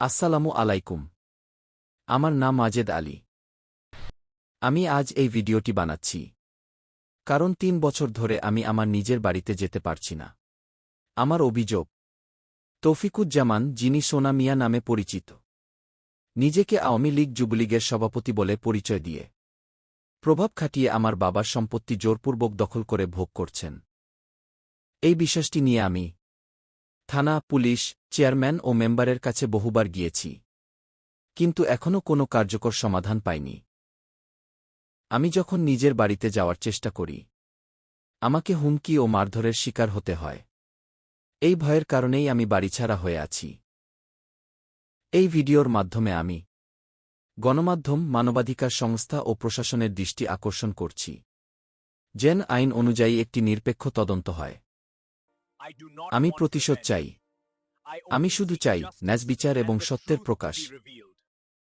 আসসালামু আলাইকুম। আমার নাম মাজেদ আলী। আমি আজ এই ভিডিওটি বানাচ্ছি কারণ ৩ বছর ধরে আমি আমার নিজের বাড়িতে যেতে পারছি না। আমার অভিযোগ, তৌফিকুজ্জামান, যিনি সোনা মিয়া নামে পরিচিত, নিজেকে আওয়ামী লীগ যুবলীগের সভাপতি বলে পরিচয় দিয়ে প্রভাব খাটিয়ে আমার বাবার সম্পত্তি জোরপূর্বক দখল করে ভোগ করছেন। এই বিশ্বাসটি নিয়ে আমি থানা, পুলিশ, চেয়ারম্যান ও মেম্বারের কাছে বহুবার গিয়েছি, কিন্তু এখনও কোনো কার্যকর সমাধান পাইনি। আমি যখন নিজের বাড়িতে যাওয়ার চেষ্টা করি, আমাকে হুমকি ও মারধরের শিকার হতে হয়। এই ভয়ের কারণেই আমি বাড়িছাড়া হয়ে আছি। এই ভিডিওর মাধ্যমে আমি গণমাধ্যম, মানবাধিকার সংস্থা ও প্রশাসনের দৃষ্টি আকর্ষণ করছি যেন আইন অনুযায়ী একটি নিরপেক্ষ তদন্ত হয়। আমি প্রতিশোধ চাই। আমি শুধু চাই ন্যায়বিচার এবং সত্যের প্রকাশ।